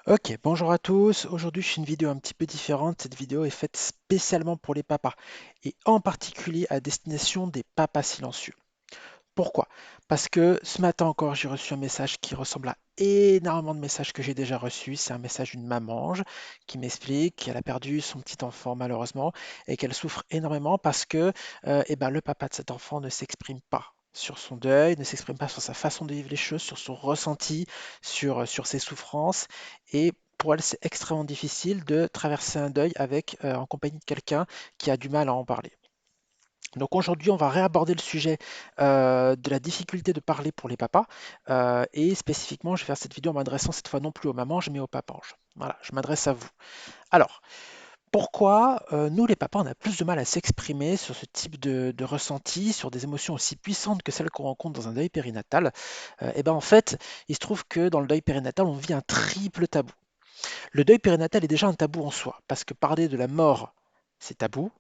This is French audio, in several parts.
Ok, bonjour à tous. Aujourd'hui, je fais une vidéo un petit peu différente. Cette vidéo est faite spécialement pour les papas et en particulier à destination des papas silencieux. Pourquoi? Parce que ce matin encore, j'ai reçu un message qui ressemble à énormément de messages que j'ai déjà reçus. C'est un message d'une maman qui m'explique qu'elle a perdu son petit enfant malheureusement et qu'elle souffre énormément parce que le papa de cet enfant ne s'exprime pas sur son deuil, ne s'exprime pas sur sa façon de vivre les choses, sur son ressenti, sur ses souffrances. Et pour elle, c'est extrêmement difficile de traverser un deuil en compagnie de quelqu'un qui a du mal à en parler. Donc aujourd'hui, on va réaborder le sujet de la difficulté de parler pour les papas. Et spécifiquement, je vais faire cette vidéo en m'adressant cette fois non plus aux mamanges, mais aux papanges. Voilà, je m'adresse à vous. Alors, pourquoi nous, les papas, on a plus de mal à s'exprimer sur ce type de ressenti, sur des émotions aussi puissantes que celles qu'on rencontre dans un deuil périnatal? En fait, il se trouve que dans le deuil périnatal, on vit un triple tabou. Le deuil périnatal est déjà un tabou en soi, parce que parler de la mort, c'est tabou.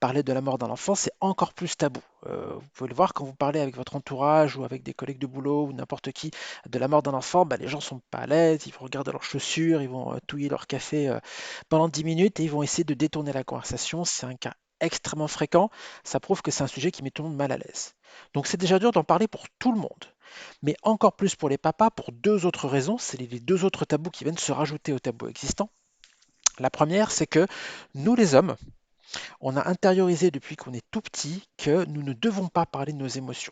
Parler de la mort d'un enfant, c'est encore plus tabou. Vous pouvez le voir quand vous parlez avec votre entourage ou avec des collègues de boulot ou n'importe qui de la mort d'un enfant, les gens sont pas à l'aise, ils vont regarder leurs chaussures, ils vont touiller leur café pendant 10 minutes et ils vont essayer de détourner la conversation. C'est un cas extrêmement fréquent, ça prouve que c'est un sujet qui met tout le monde mal à l'aise. Donc c'est déjà dur d'en parler pour tout le monde. Mais encore plus pour les papas, pour deux autres raisons, c'est les deux autres tabous qui viennent se rajouter aux tabous existants. La première, c'est que nous les hommes, on a intériorisé depuis qu'on est tout petit que nous ne devons pas parler de nos émotions.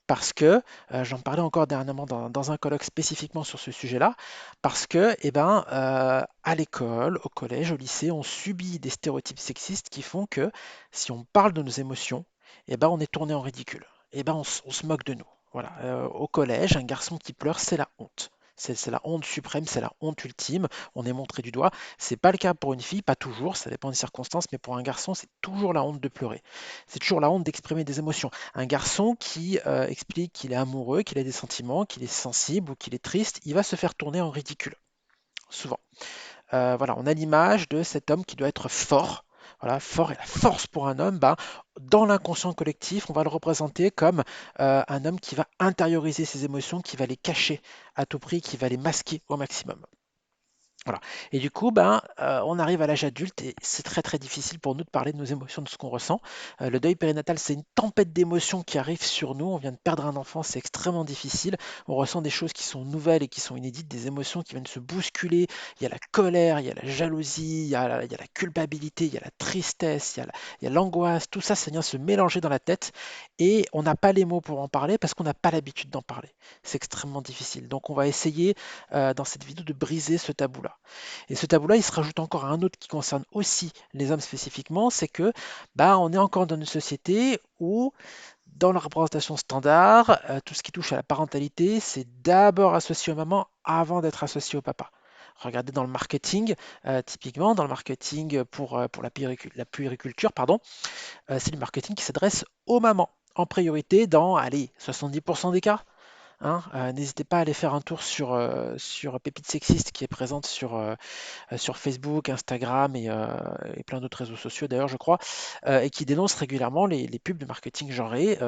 Parce que, j'en parlais encore dernièrement dans un colloque spécifiquement sur ce sujet-là, parce que, à l'école, au collège, au lycée, on subit des stéréotypes sexistes qui font que si on parle de nos émotions, on est tourné en ridicule. On se moque de nous. Voilà. Au collège, un garçon qui pleure, c'est la honte. C'est la honte suprême, c'est la honte ultime. On est montré du doigt. C'est pas le cas pour une fille, pas toujours, ça dépend des circonstances, mais pour un garçon, c'est toujours la honte de pleurer. C'est toujours la honte d'exprimer des émotions. Un garçon qui explique qu'il est amoureux, qu'il a des sentiments, qu'il est sensible ou qu'il est triste, il va se faire tourner en ridicule, souvent. Voilà, on a l'image de cet homme qui doit être fort. Voilà, fort et la force pour un homme, dans l'inconscient collectif, on va le représenter comme un homme qui va intérioriser ses émotions, qui va les cacher à tout prix, qui va les masquer au maximum. Voilà. Et du coup, on arrive à l'âge adulte et c'est très très difficile pour nous de parler de nos émotions, de ce qu'on ressent. Le deuil périnatal, c'est une tempête d'émotions qui arrive sur nous. On vient de perdre un enfant, c'est extrêmement difficile. On ressent des choses qui sont nouvelles et qui sont inédites, des émotions qui viennent se bousculer. Il y a la colère, il y a la jalousie, il y a la culpabilité, il y a la tristesse, il y a l'angoisse. Tout ça, ça vient se mélanger dans la tête et on n'a pas les mots pour en parler parce qu'on n'a pas l'habitude d'en parler. C'est extrêmement difficile. Donc on va essayer dans cette vidéo de briser ce tabou-là. Et ce tabou-là, il se rajoute encore à un autre qui concerne aussi les hommes spécifiquement, c'est que on est encore dans une société où, dans la représentation standard, tout ce qui touche à la parentalité, c'est d'abord associé aux mamans avant d'être associé au papa. Regardez dans le marketing, typiquement dans le marketing pour la puériculture, pardon, c'est le marketing qui s'adresse aux mamans en priorité dans, allez, 70% des cas. Hein. N'hésitez pas à aller faire un tour sur Pépite Sexiste qui est présente sur Facebook, Instagram et plein d'autres réseaux sociaux d'ailleurs, je crois, et qui dénonce régulièrement les pubs de marketing genré,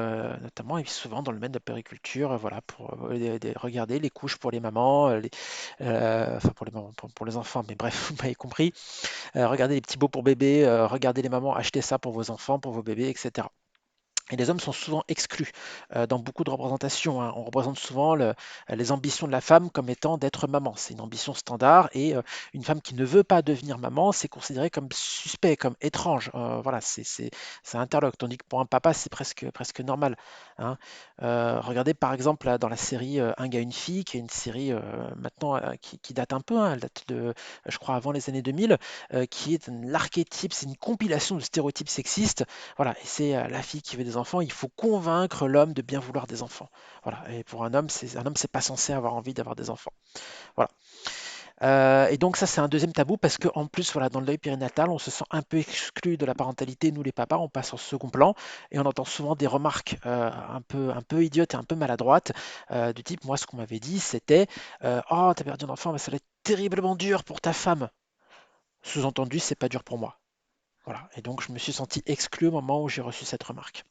notamment et souvent dans le domaine de la périculture, voilà, pour regarder les couches pour les mamans, enfin pour les mamans, pour les enfants, mais bref, vous m'avez compris. Regardez les petits beaux pour bébés, regardez les mamans, achetez ça pour vos enfants, pour vos bébés, etc. Et les hommes sont souvent exclus dans beaucoup de représentations. Hein. On représente souvent les ambitions de la femme comme étant d'être maman. C'est une ambition standard et une femme qui ne veut pas devenir maman, c'est considéré comme suspect, comme étrange. Voilà, c'est interloque. Tandis que pour un papa, c'est presque normal. Hein. Regardez par exemple là, dans la série Un gars, une fille, qui est une série maintenant qui date un peu, hein, elle date de, je crois, avant les années 2000, qui est l'archétype, c'est une compilation de stéréotypes sexistes. Voilà, et c'est la fille qui veut des enfants, il faut convaincre l'homme de bien vouloir des enfants. Voilà, et pour un homme, c'est pas censé avoir envie d'avoir des enfants. Voilà. Et donc ça, c'est un deuxième tabou parce que en plus, voilà, dans le deuil périnatal, on se sent un peu exclu de la parentalité. Nous, les papas, on passe en second plan et on entend souvent des remarques un peu idiotes et un peu maladroites du type, moi, ce qu'on m'avait dit, c'était oh, t'as perdu un enfant, mais ça va être terriblement dur pour ta femme. Sous-entendu, c'est pas dur pour moi. Voilà. Et donc, je me suis senti exclu au moment où j'ai reçu cette remarque.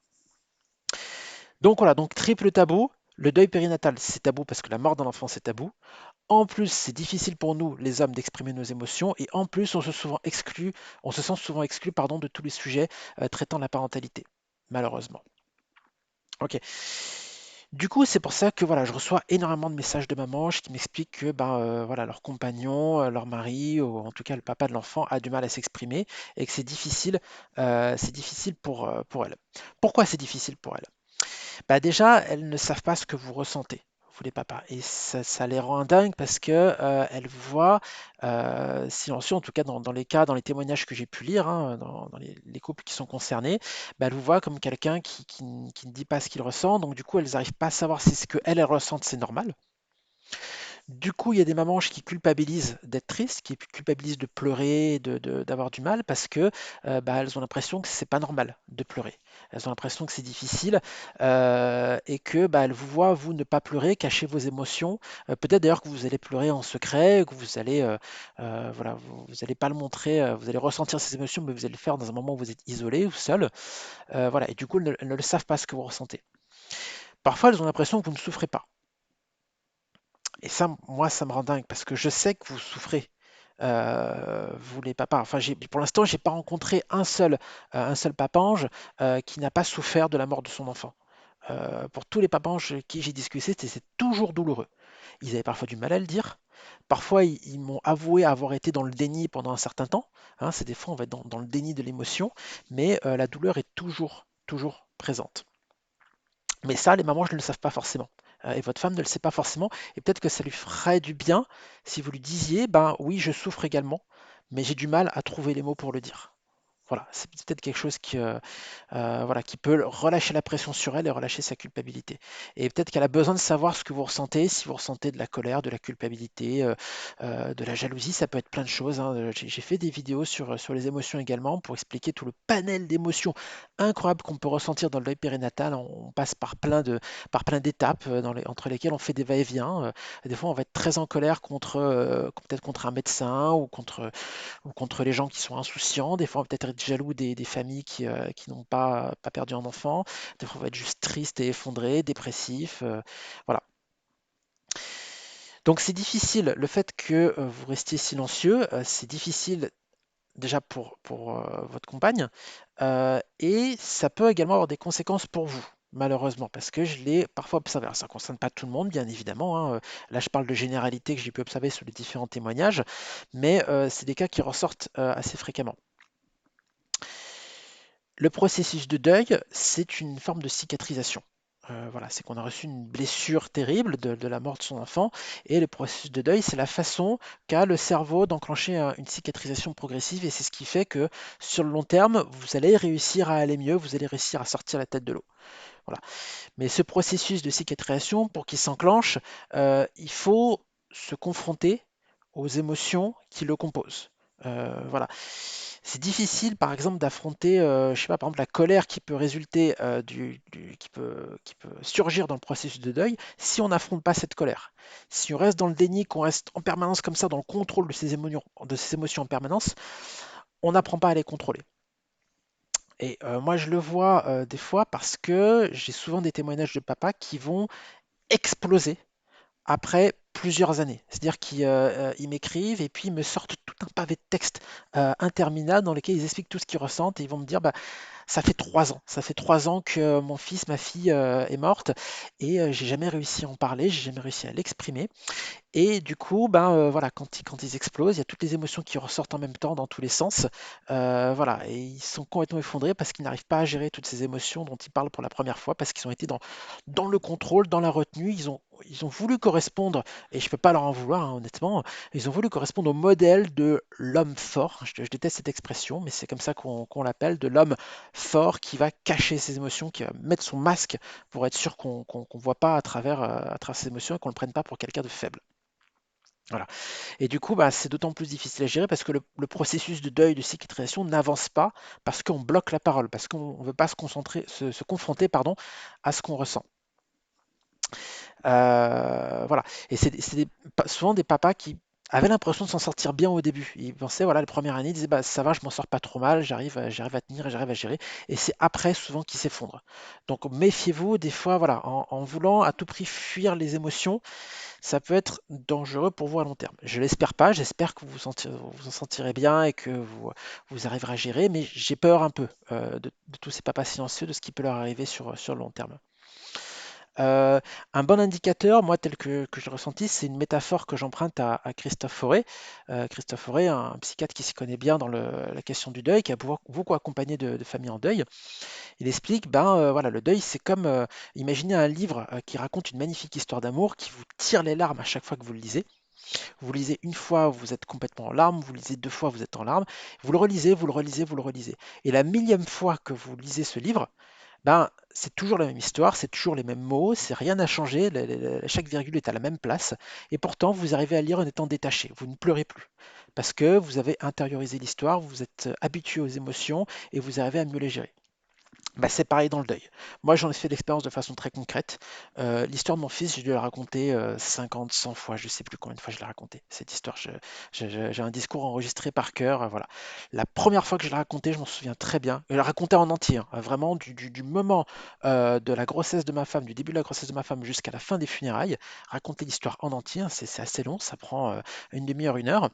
Donc voilà, donc triple tabou. Le deuil périnatal, c'est tabou parce que la mort d'un enfant, c'est tabou. En plus, c'est difficile pour nous, les hommes, d'exprimer nos émotions. Et en plus, on se sent souvent exclu, pardon, de tous les sujets traitant la parentalité, malheureusement. Ok. Du coup, c'est pour ça que voilà, je reçois énormément de messages de mamans qui m'expliquent que ben, voilà, leur compagnon, leur mari, ou en tout cas le papa de l'enfant, a du mal à s'exprimer et que c'est difficile pour elles. Pourquoi c'est difficile pour elles? Bah déjà, elles ne savent pas ce que vous ressentez, vous les papas. Et ça les rend dingues parce que elles vous voient silencieux, en tout cas dans les cas, dans les témoignages que j'ai pu lire, hein, dans les couples qui sont concernés, bah, elles vous voient comme quelqu'un qui ne dit pas ce qu'il ressent. Donc du coup, elles n'arrivent pas à savoir si ce qu'elles elles ressentent, c'est normal. Du coup, il y a des mamans qui culpabilisent d'être tristes, qui culpabilisent de pleurer, d'avoir du mal, parce que bah, elles ont l'impression que c'est pas normal de pleurer. Elles ont l'impression que c'est difficile et que bah, elles vous voient, vous, ne pas pleurer, cacher vos émotions. Peut-être d'ailleurs que vous allez pleurer en secret, que vous allez, voilà, vous allez pas le montrer, vous allez ressentir ces émotions, mais vous allez le faire dans un moment où vous êtes isolé ou seul. Voilà, et du coup, elles ne le savent pas ce que vous ressentez. Parfois, elles ont l'impression que vous ne souffrez pas. Et ça, moi, ça me rend dingue parce que je sais que vous souffrez, vous les papas. Enfin, pour l'instant, j'ai pas rencontré un seul papange qui n'a pas souffert de la mort de son enfant. Pour tous les papanges qui j'ai discuté, c'est toujours douloureux. Ils avaient parfois du mal à le dire. Parfois, ils m'ont avoué avoir été dans le déni pendant un certain temps. Hein, c'est des fois, on va être dans le déni de l'émotion, mais la douleur est toujours présente. Mais ça, les mamans, je ne le savent pas forcément. Et votre femme ne le sait pas forcément. Et peut-être que ça lui ferait du bien si vous lui disiez, ben oui, je souffre également, mais j'ai du mal à trouver les mots pour le dire. Voilà, c'est peut-être quelque chose voilà, qui peut relâcher la pression sur elle et relâcher sa culpabilité. Et peut-être qu'elle a besoin de savoir ce que vous ressentez, si vous ressentez de la colère, de la culpabilité, de la jalousie, ça peut être plein de choses, hein. J'ai fait des vidéos sur les émotions également pour expliquer tout le panel d'émotions incroyables qu'on peut ressentir dans le deuil périnatal. On passe par plein d'étapes entre lesquelles on fait des va-et-vient. Des fois, on va être très en colère peut-être contre un médecin ou contre les gens qui sont insouciants. Des fois, on va peut-être être jaloux des familles qui n'ont pas perdu un enfant. Des fois, on va être juste triste et effondré, dépressif. Voilà. Donc, c'est difficile. Le fait que vous restiez silencieux, c'est difficile déjà pour votre compagne. Et ça peut également avoir des conséquences pour vous. Malheureusement, parce que je l'ai parfois observé. Alors, ça ne concerne pas tout le monde, bien évidemment, hein. Là, je parle de généralité que j'ai pu observer sur les différents témoignages, mais c'est des cas qui ressortent assez fréquemment. Le processus de deuil, c'est une forme de cicatrisation. Voilà, c'est qu'on a reçu une blessure terrible de la mort de son enfant, et le processus de deuil, c'est la façon qu'a le cerveau d'enclencher une cicatrisation progressive, et c'est ce qui fait que sur le long terme, vous allez réussir à aller mieux, vous allez réussir à sortir la tête de l'eau. Voilà. Mais ce processus de cicatrisation, pour qu'il s'enclenche, il faut se confronter aux émotions qui le composent. Voilà. C'est difficile, par exemple, d'affronter, je sais pas, par exemple, la colère qui peut résulter qui peut surgir dans le processus de deuil si on n'affronte pas cette colère. Si on reste dans le déni, qu'on reste en permanence comme ça, dans le contrôle de ses émotions en permanence, on n'apprend pas à les contrôler. Et moi, je le vois des fois parce que j'ai souvent des témoignages de papas qui vont exploser après plusieurs années. C'est-à-dire qu'ils m'écrivent et puis ils me sortent tout un pavé de textes interminables dans lesquels ils expliquent tout ce qu'ils ressentent et ils vont me dire bah, ça fait 3 ans. Ça fait 3 ans que mon fils, ma fille est morte et j'ai jamais réussi à en parler, j'ai jamais réussi à l'exprimer. Et du coup, ben, voilà, quand ils explosent, il y a toutes les émotions qui ressortent en même temps dans tous les sens. Voilà, et ils sont complètement effondrés parce qu'ils n'arrivent pas à gérer toutes ces émotions dont ils parlent pour la première fois, parce qu'ils ont été dans le contrôle, dans la retenue. Ils ont voulu correspondre, et je ne peux pas leur en vouloir, hein, honnêtement, ils ont voulu correspondre au modèle de l'homme fort. Je déteste cette expression, mais c'est comme ça qu'on l'appelle, de l'homme fort qui va cacher ses émotions, qui va mettre son masque pour être sûr qu'on ne voit pas à travers ses émotions et qu'on ne le prenne pas pour quelqu'un de faible. Voilà. Et du coup, bah, c'est d'autant plus difficile à gérer parce que le processus de deuil, de cicatrisation n'avance pas parce qu'on bloque la parole, parce qu'on ne veut pas se confronter, pardon, à ce qu'on ressent. Voilà. Et c'est souvent des papas qui avait l'impression de s'en sortir bien au début. Il pensait, voilà, la première année, il disait, bah, ça va, je m'en sors pas trop mal, j'arrive à tenir, j'arrive à gérer. Et c'est après, souvent, qu'il s'effondre. Donc, méfiez-vous, des fois, voilà, en voulant à tout prix fuir les émotions, ça peut être dangereux pour vous à long terme. Je l'espère pas, j'espère que vous en sentirez bien et que vous arriverez à gérer, mais j'ai peur un peu de tous ces papas silencieux, de ce qui peut leur arriver sur le long terme. Euh, un bon indicateur, moi, tel que je l'ai ressenti, c'est une métaphore que j'emprunte à Christophe Fauré. Christophe Fauré, un psychiatre qui s'y connaît bien dans la question du deuil, qui a beaucoup accompagné de familles en deuil. Il explique, ben voilà, le deuil, c'est comme, imaginez un livre qui raconte une magnifique histoire d'amour qui vous tire les larmes à chaque fois que vous le lisez. Vous lisez une fois, vous êtes complètement en larmes, vous lisez deux fois, vous êtes en larmes, vous le relisez, vous le relisez, vous le relisez. Et la millième fois que vous lisez ce livre, ben, c'est toujours la même histoire, c'est toujours les mêmes mots, c'est rien n'a changé, chaque virgule est à la même place, et pourtant vous arrivez à lire en étant détaché, vous ne pleurez plus, parce que vous avez intériorisé l'histoire, vous êtes habitué aux émotions et vous arrivez à mieux les gérer. Bah, c'est pareil dans le deuil. Moi, j'en ai fait l'expérience de façon très concrète. L'histoire de mon fils, j'ai dû la raconter 50, 100 fois, je sais plus combien de fois je l'ai racontée. Cette histoire, j'ai un discours enregistré par cœur. Voilà. La première fois que je l'ai raconté, je m'en souviens très bien. Je l'ai raconté en entier, hein, vraiment du moment de la grossesse de ma femme, du début de la grossesse de ma femme jusqu'à la fin des funérailles. Raconter l'histoire en entier, hein, c'est assez long, ça prend une demi-heure, une heure.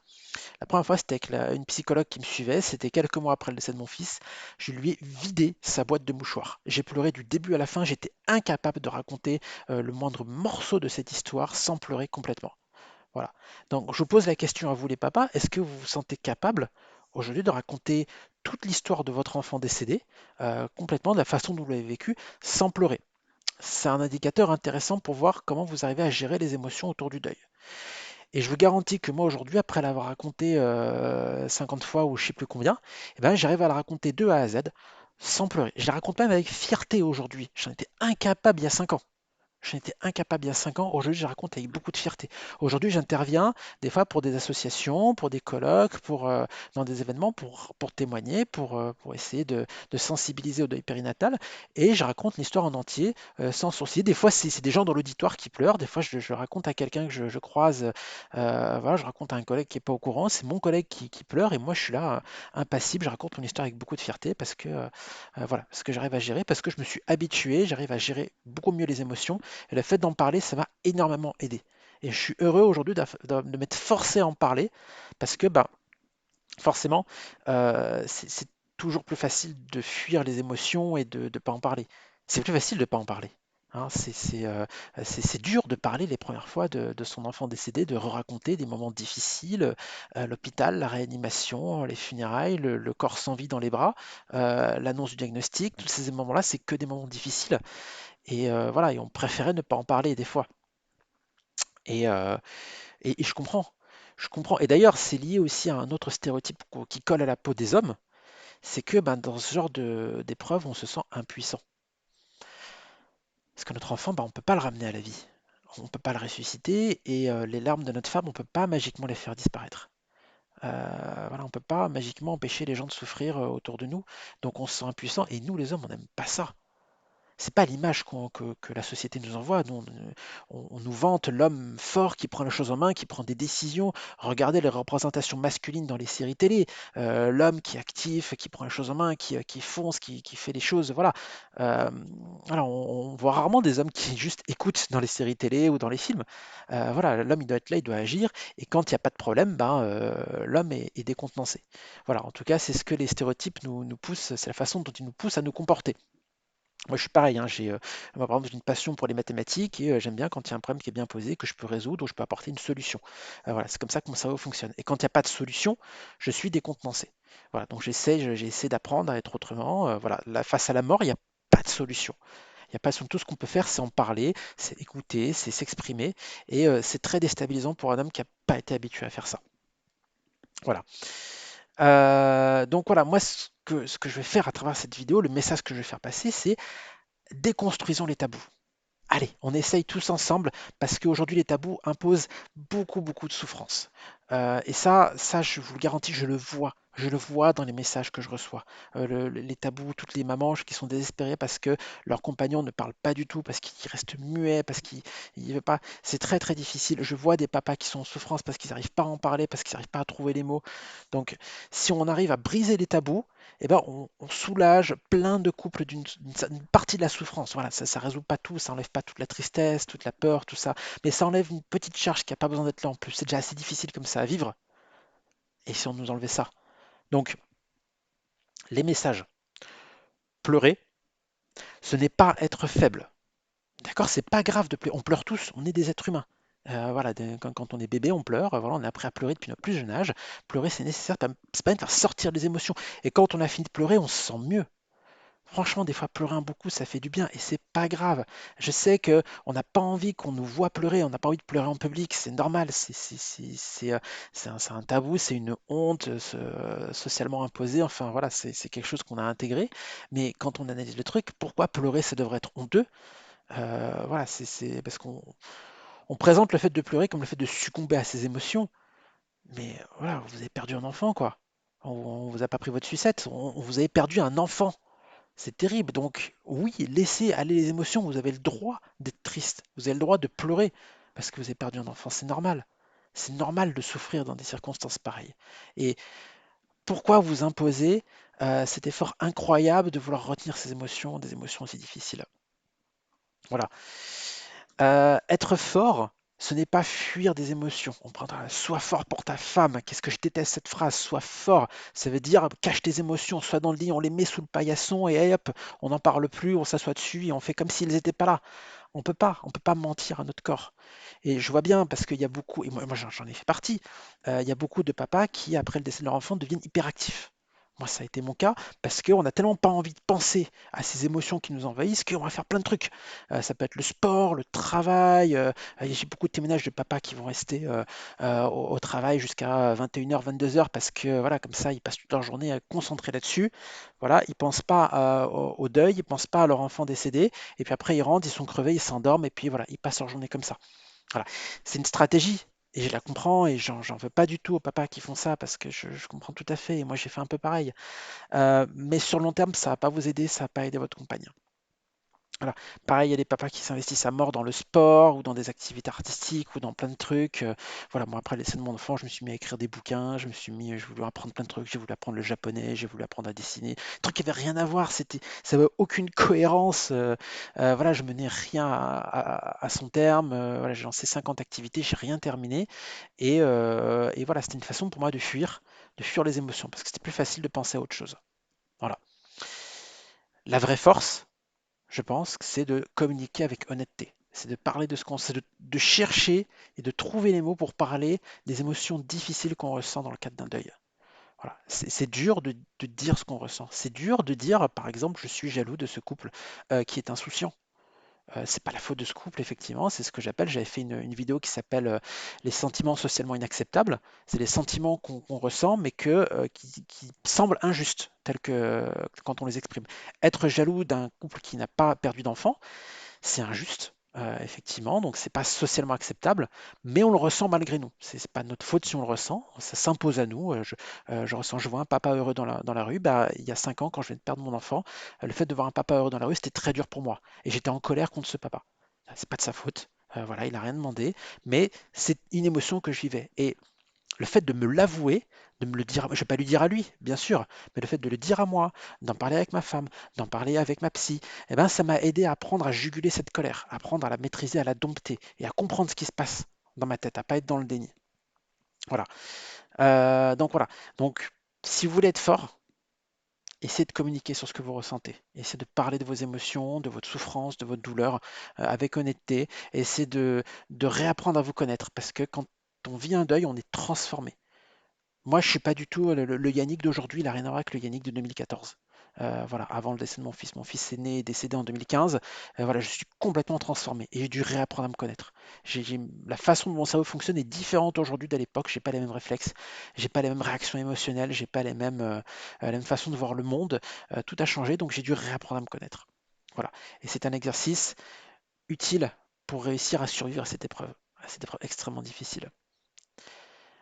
La première fois, c'était avec une psychologue qui me suivait. C'était quelques mois après le décès de mon fils. Je lui ai vidé sa boîte de mouchoirs. J'ai pleuré du début à la fin. J'étais incapable de raconter le moindre morceau de cette histoire sans pleurer complètement. Voilà. Donc, je vous pose la question à vous, les papas. Est-ce que vous vous sentez capable aujourd'hui de raconter toute l'histoire de votre enfant décédé complètement de la façon dont vous l'avez vécu sans pleurer? C'est un indicateur intéressant pour voir comment vous arrivez à gérer les émotions autour du deuil. Et je vous garantis que moi aujourd'hui, après l'avoir raconté 50 fois ou je sais plus combien, eh ben, j'arrive à la raconter de A à Z sans pleurer. Je la raconte même avec fierté aujourd'hui. J'en étais incapable il y a 5 ans. J'en étais incapable il y a 5 ans. Aujourd'hui, je raconte avec beaucoup de fierté. Aujourd'hui, j'interviens des fois pour des associations, pour des colloques, dans des événements, pour témoigner, pour essayer de sensibiliser au deuil périnatal. Et je raconte l'histoire en entier, sans sourciller. Des fois, c'est des gens dans l'auditoire qui pleurent. Des fois, je raconte à quelqu'un que je croise. Voilà, je raconte à un collègue qui n'est pas au courant. C'est mon collègue qui pleure et moi, je suis là, impassible. Je raconte mon histoire avec beaucoup de fierté voilà, parce que j'arrive à gérer, parce que je me suis habitué, j'arrive à gérer beaucoup mieux les émotions. Et le fait d'en parler, ça m'a énormément aidé. Et je suis heureux aujourd'hui de m'être forcé à en parler parce que bah, forcément, c'est toujours plus facile de fuir les émotions et de ne pas en parler. C'est plus facile de ne pas en parler. Hein, c'est dur de parler les premières fois de son enfant décédé, de raconter des moments difficiles, l'hôpital, la réanimation, les funérailles, le corps sans vie dans les bras, l'annonce du diagnostic, tous ces moments-là, c'est que des moments difficiles. Et voilà, et on préférait ne pas en parler des fois. Et, euh, et je comprends. Je comprends. Et d'ailleurs, c'est lié aussi à un autre stéréotype qui colle à la peau des hommes, c'est que ben, dans ce genre d'épreuve, on se sent impuissant. Parce que notre enfant, ben, on ne peut pas le ramener à la vie. On ne peut pas le ressusciter et les larmes de notre femme, on ne peut pas magiquement les faire disparaître. Voilà, on ne peut pas magiquement empêcher les gens de souffrir autour de nous. Donc on se sent impuissant et nous, les hommes, on n'aime pas ça. C'est pas l'image que la société nous envoie. Nous, on nous vante l'homme fort qui prend les choses en main, qui prend des décisions. Regardez les représentations masculines dans les séries télé. L'homme qui est actif, qui prend les choses en main, qui fonce, qui fait les choses. Voilà. Euh, voilà, on voit rarement des hommes qui juste écoutent dans les séries télé ou dans les films. Voilà, l'homme il doit être là, il doit agir. Et quand il n'y a pas de problème, ben, l'homme est décontenancé. Voilà, en tout cas, c'est ce que les stéréotypes nous poussent, c'est la façon dont ils nous poussent à nous comporter. Moi, je suis pareil, hein, moi, par exemple, j'ai une passion pour les mathématiques et j'aime bien quand il y a un problème qui est bien posé, que je peux résoudre, où je peux apporter une solution. Voilà, c'est comme ça que mon cerveau fonctionne. Et quand il n'y a pas de solution, je suis décontenancé. Voilà, donc j'ai essayé d'apprendre à être autrement. Voilà, face à la mort, il n'y a pas de solution. Il n'y a pas de solution. Tout ce qu'on peut faire, c'est en parler, c'est écouter, c'est s'exprimer. Et c'est très déstabilisant pour un homme qui n'a pas été habitué à faire ça. Voilà. Donc voilà, moi, ce que je vais faire à travers cette vidéo, le message que je vais faire passer, c'est déconstruisons les tabous. Allez, on essaye tous ensemble parce qu'aujourd'hui les tabous imposent beaucoup de souffrance. Et ça, je vous le garantis, je le vois. Je le vois dans les messages que je reçois. Les tabous, toutes les mamans qui sont désespérées parce que leur compagnon ne parle pas du tout, parce qu'il reste muet, parce qu'il il veut pas. C'est très très difficile. Je vois des papas qui sont en souffrance parce qu'ils n'arrivent pas à en parler, parce qu'ils n'arrivent pas à trouver les mots. Donc, si on arrive à briser les tabous, eh ben, on soulage plein de couples d'une partie de la souffrance. Voilà, ça résout pas tout, ça enlève pas toute la tristesse, toute la peur, tout ça, mais ça enlève une petite charge qui n'a pas besoin d'être là en plus. C'est déjà assez difficile comme ça à vivre, et si on nous enlevait ça? Donc, les messages, pleurer, ce n'est pas être faible. D'accord? C'est pas grave de pleurer. On pleure tous, on est des êtres humains. Voilà, quand on est bébé, on pleure. Voilà, on est appris à pleurer depuis notre plus jeune âge. Pleurer, c'est nécessaire, c'est pas de faire sortir les émotions. Et quand on a fini de pleurer, on se sent mieux. Franchement, des fois, pleurer un beaucoup, ça fait du bien et c'est pas grave. Je sais que on n'a pas envie qu'on nous voit pleurer, on n'a pas envie de pleurer en public, c'est normal, c'est un tabou, c'est une honte socialement imposée, enfin voilà, c'est quelque chose qu'on a intégré. Mais quand on analyse le truc, pourquoi pleurer, ça devrait être honteux? Voilà, c'est parce qu'on présente le fait de pleurer comme le fait de succomber à ses émotions. Mais voilà, vous avez perdu un enfant, quoi. On vous a pas pris votre sucette, on vous avez perdu un enfant. C'est terrible. Donc, oui, laissez aller les émotions. Vous avez le droit d'être triste. Vous avez le droit de pleurer parce que vous avez perdu un enfant. C'est normal. C'est normal de souffrir dans des circonstances pareilles. Et pourquoi vous imposer cet effort incroyable de vouloir retenir ces émotions, des émotions aussi difficiles? Voilà. Être fort, ce n'est pas fuir des émotions. On prendra sois fort pour ta femme. Qu'est-ce que je déteste cette phrase, sois fort. Ça veut dire cache tes émotions, sois dans le lit, on les met sous le paillasson et hop, on n'en parle plus, on s'assoit dessus et on fait comme s'ils n'étaient pas là. On peut pas mentir à notre corps. Et je vois bien parce qu'il y a beaucoup, et moi j'en ai fait partie, il y a beaucoup de papas qui, après le décès de leur enfant, deviennent hyperactifs. Moi, ça a été mon cas parce qu'on n'a tellement pas envie de penser à ces émotions qui nous envahissent qu'on va faire plein de trucs. Ça peut être le sport, le travail. J'ai beaucoup de témoignages de papas qui vont rester au travail jusqu'à 21h, 22h parce que voilà, comme ça, ils passent toute leur journée à concentrer là-dessus. Voilà, ils pensent pas au deuil, ils pensent pas à leur enfant décédé. Et puis après, ils rentrent, ils sont crevés, ils s'endorment et puis voilà, ils passent leur journée comme ça. Voilà. C'est une stratégie et je la comprends et j'en veux pas du tout aux papas qui font ça parce que je comprends tout à fait et moi j'ai fait un peu pareil. Mais sur le long terme, ça va pas vous aider, ça va pas aider votre compagne. Voilà. Pareil, il y a des papas qui s'investissent à mort dans le sport ou dans des activités artistiques ou dans plein de trucs. Voilà, moi après le décès de mon enfant, je me suis mis à écrire des bouquins, je voulais apprendre plein de trucs, j'ai voulu apprendre le japonais, j'ai voulu apprendre à dessiner. Des trucs qui n'avaient rien à voir, ça n'avait aucune cohérence. Voilà, je menais rien à son terme. Voilà, j'ai lancé 50 activités, j'ai rien terminé. Et voilà, c'était une façon pour moi de fuir les émotions, parce que c'était plus facile de penser à autre chose. Voilà. La vraie force, je pense que c'est de communiquer avec honnêteté. C'est de parler de ce qu'on sait, de chercher et de trouver les mots pour parler des émotions difficiles qu'on ressent dans le cadre d'un deuil. Voilà. C'est dur de dire ce qu'on ressent. C'est dur de dire, par exemple, je suis jaloux de ce couple qui est insouciant. C'est pas la faute de ce couple, effectivement, c'est ce que j'appelle, j'avais fait une vidéo qui s'appelle Les sentiments socialement inacceptables. C'est les sentiments qu'on ressent, mais qui semblent injustes, tels que quand on les exprime. Être jaloux d'un couple qui n'a pas perdu d'enfant, c'est injuste, effectivement, donc c'est pas socialement acceptable, mais on le ressent malgré nous. C'est pas notre faute si on le ressent, ça s'impose à nous. Je vois un papa heureux dans la rue. Bah, il y a 5 ans, quand je viens de perdre mon enfant, le fait de voir un papa heureux dans la rue, c'était très dur pour moi. Et j'étais en colère contre ce papa. C'est pas de sa faute. Voilà, il n'a rien demandé, mais c'est une émotion que je vivais. Et le fait de me l'avouer, de me le dire, je ne vais pas lui dire à lui, bien sûr, mais le fait de le dire à moi, d'en parler avec ma femme, d'en parler avec ma psy, eh ben, ça m'a aidé à apprendre à juguler cette colère, à apprendre à la maîtriser, à la dompter et à comprendre ce qui se passe dans ma tête, à pas être dans le déni. Voilà. Donc voilà. Donc, si vous voulez être fort, essayez de communiquer sur ce que vous ressentez. Essayez de parler de vos émotions, de votre souffrance, de votre douleur avec honnêteté. Essayez de réapprendre à vous connaître parce que quand on vit un deuil, on est transformé. Moi, je suis pas du tout le Yannick d'aujourd'hui, il n'a rien à voir avec le Yannick de 2014. Voilà, avant le décès de mon fils. Mon fils est né et décédé en 2015. Voilà, je suis complètement transformé et j'ai dû réapprendre à me connaître. La façon dont mon cerveau fonctionne est différente aujourd'hui d'à l'époque. J'ai pas les mêmes réflexes, j'ai pas les mêmes réactions émotionnelles, j'ai pas la même façon de voir le monde. Tout a changé, donc j'ai dû réapprendre à me connaître. Voilà. Et c'est un exercice utile pour réussir à survivre à cette épreuve extrêmement difficile.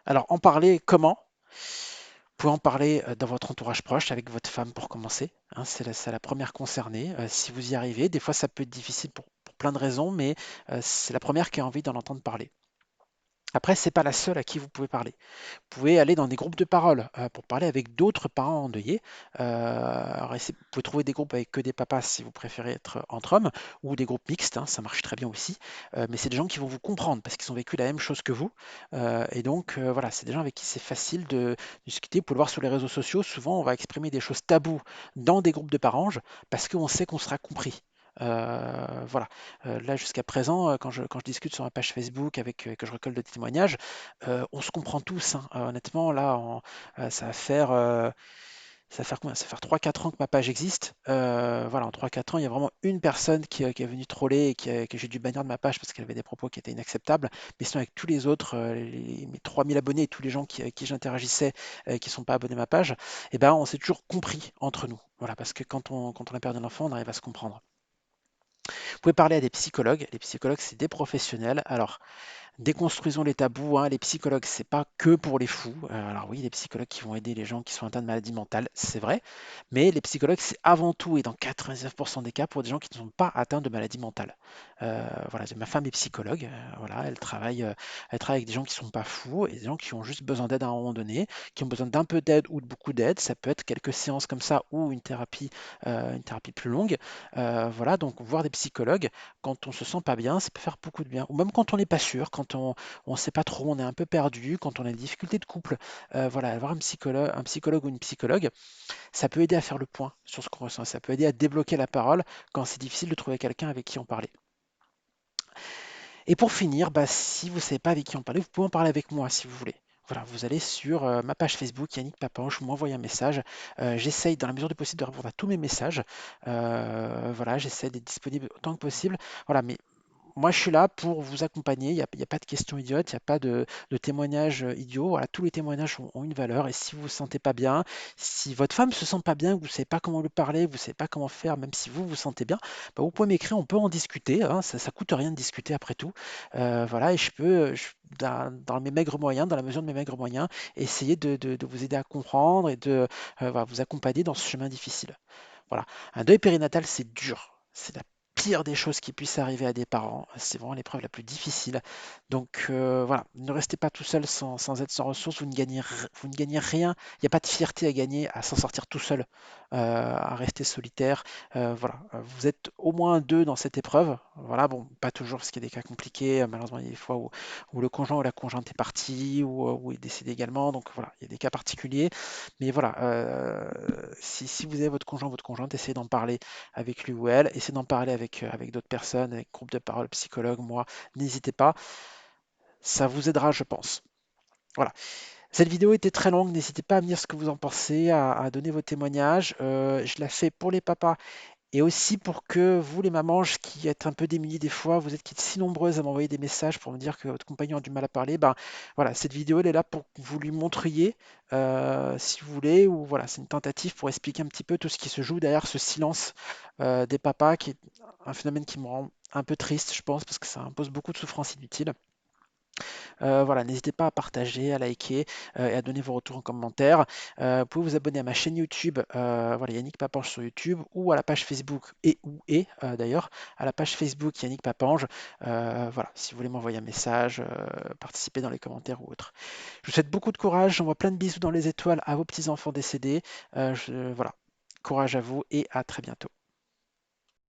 Alors, en parler comment? Vous pouvez en parler dans votre entourage proche, avec votre femme pour commencer, hein, c'est la première concernée. Si vous y arrivez, des fois ça peut être difficile pour plein de raisons, mais c'est la première qui a envie d'en entendre parler. Après, c'est pas la seule à qui vous pouvez parler. Vous pouvez aller dans des groupes de parole pour parler avec d'autres parents endeuillés. Alors, vous pouvez trouver des groupes avec que des papas si vous préférez être entre hommes, ou des groupes mixtes, hein, ça marche très bien aussi. Mais c'est des gens qui vont vous comprendre parce qu'ils ont vécu la même chose que vous. Et donc, voilà, c'est des gens avec qui c'est facile de discuter. Vous pouvez le voir sur les réseaux sociaux. Souvent, on va exprimer des choses taboues dans des groupes de parents parce qu'on sait qu'on sera compris. Voilà. Là, jusqu'à présent, quand je discute sur ma page Facebook que je recolle de témoignages, on se comprend tous, hein. Honnêtement, là, ça va faire combien? Ça va faire 3-4 ans que ma page existe. Voilà, en 3-4 ans, il y a vraiment une personne qui est venue troller et que j'ai dû bannir de ma page parce qu'elle avait des propos qui étaient inacceptables. Mais sinon, avec tous les autres, mes 3000 abonnés et tous les gens avec qui j'interagissais, qui ne sont pas abonnés à ma page, eh ben, on s'est toujours compris entre nous. Voilà, parce que quand on a perdu un enfant, on arrive à se comprendre. Vous pouvez parler à des psychologues. Les psychologues, c'est des professionnels. Alors, déconstruisons les tabous, hein. Les psychologues, c'est pas que pour les fous. Alors oui, les psychologues qui vont aider les gens qui sont atteints de maladies mentales, c'est vrai. Mais les psychologues, c'est avant tout et dans 99% des cas pour des gens qui ne sont pas atteints de maladies mentales. Voilà, ma femme est psychologue. Voilà, elle travaille avec des gens qui sont pas fous et des gens qui ont juste besoin d'aide à un moment donné, qui ont besoin d'un peu d'aide ou de beaucoup d'aide. Ça peut être quelques séances comme ça ou une thérapie plus longue. Voilà, donc voir des psychologues quand on se sent pas bien, ça peut faire beaucoup de bien. Ou même quand on n'est pas sûr, quand on sait pas trop, on est un peu perdu, quand on a des difficultés de couple, voilà, avoir un psychologue ou une psychologue, ça peut aider à faire le point sur ce qu'on ressent. Ça peut aider à débloquer la parole quand c'est difficile de trouver quelqu'un avec qui en parler. Et pour finir, bah, si vous ne savez pas avec qui en parler, vous pouvez en parler avec moi si vous voulez. Voilà, vous allez sur ma page Facebook, Yannick Papanche, vous m'envoyez un message. J'essaye, dans la mesure du possible, de répondre à tous mes messages. Voilà, j'essaie d'être disponible autant que possible. Voilà, mais moi, je suis là pour vous accompagner. Il y a pas de questions idiotes, il n'y a pas de témoignages idiots. Voilà, tous les témoignages ont une valeur. Et si vous ne vous sentez pas bien, si votre femme se sent pas bien, que vous ne savez pas comment lui parler, vous ne savez pas comment faire, même si vous vous sentez bien, bah, vous pouvez m'écrire, on peut en discuter, hein. Ça coûte rien de discuter après tout. Voilà, et je peux, dans mes maigres moyens, dans la mesure de mes maigres moyens, essayer de vous aider à comprendre et de voilà, vous accompagner dans ce chemin difficile. Voilà. Un deuil périnatal, c'est dur. C'est la pire des choses qui puissent arriver à des parents. C'est vraiment l'épreuve la plus difficile. Donc voilà, ne restez pas tout seul sans aide, sans ressources. Vous ne gagnez rien. Il n'y a pas de fierté à gagner à s'en sortir tout seul, à rester solitaire. Voilà, vous êtes au moins deux dans cette épreuve. Voilà, bon, pas toujours parce qu'il y a des cas compliqués. Malheureusement, il y a des fois où le conjoint ou la conjointe est parti ou est décédé également. Donc voilà, il y a des cas particuliers. Mais voilà, si vous avez votre conjoint, votre conjointe, essayez d'en parler avec lui ou elle, essayez d'en parler avec d'autres personnes, avec groupe de parole, psychologue, moi, n'hésitez pas, ça vous aidera, je pense. Voilà. Cette vidéo était très longue, n'hésitez pas à me dire ce que vous en pensez, à donner vos témoignages. Je la fais pour les papas et aussi pour que vous, les mamans, qui êtes un peu démunies des fois, vous êtes qui êtes si nombreuses à m'envoyer des messages pour me dire que votre compagnon a du mal à parler, ben voilà, cette vidéo elle est là pour que vous lui montriez, si vous voulez, ou voilà, c'est une tentative pour expliquer un petit peu tout ce qui se joue derrière ce silence des papas, qui est un phénomène qui me rend un peu triste, je pense, parce que ça impose beaucoup de souffrance inutile. Voilà, n'hésitez pas à partager, à liker et à donner vos retours en commentaire. Vous pouvez vous abonner à ma chaîne YouTube, voilà, Yannick Papange sur YouTube, ou à la page Facebook d'ailleurs à la page Facebook Yannick Papange. Voilà, si vous voulez m'envoyer un message, participer dans les commentaires ou autre. Je vous souhaite beaucoup de courage, j'envoie plein de bisous dans les étoiles à vos petits enfants décédés. Voilà, courage à vous et à très bientôt.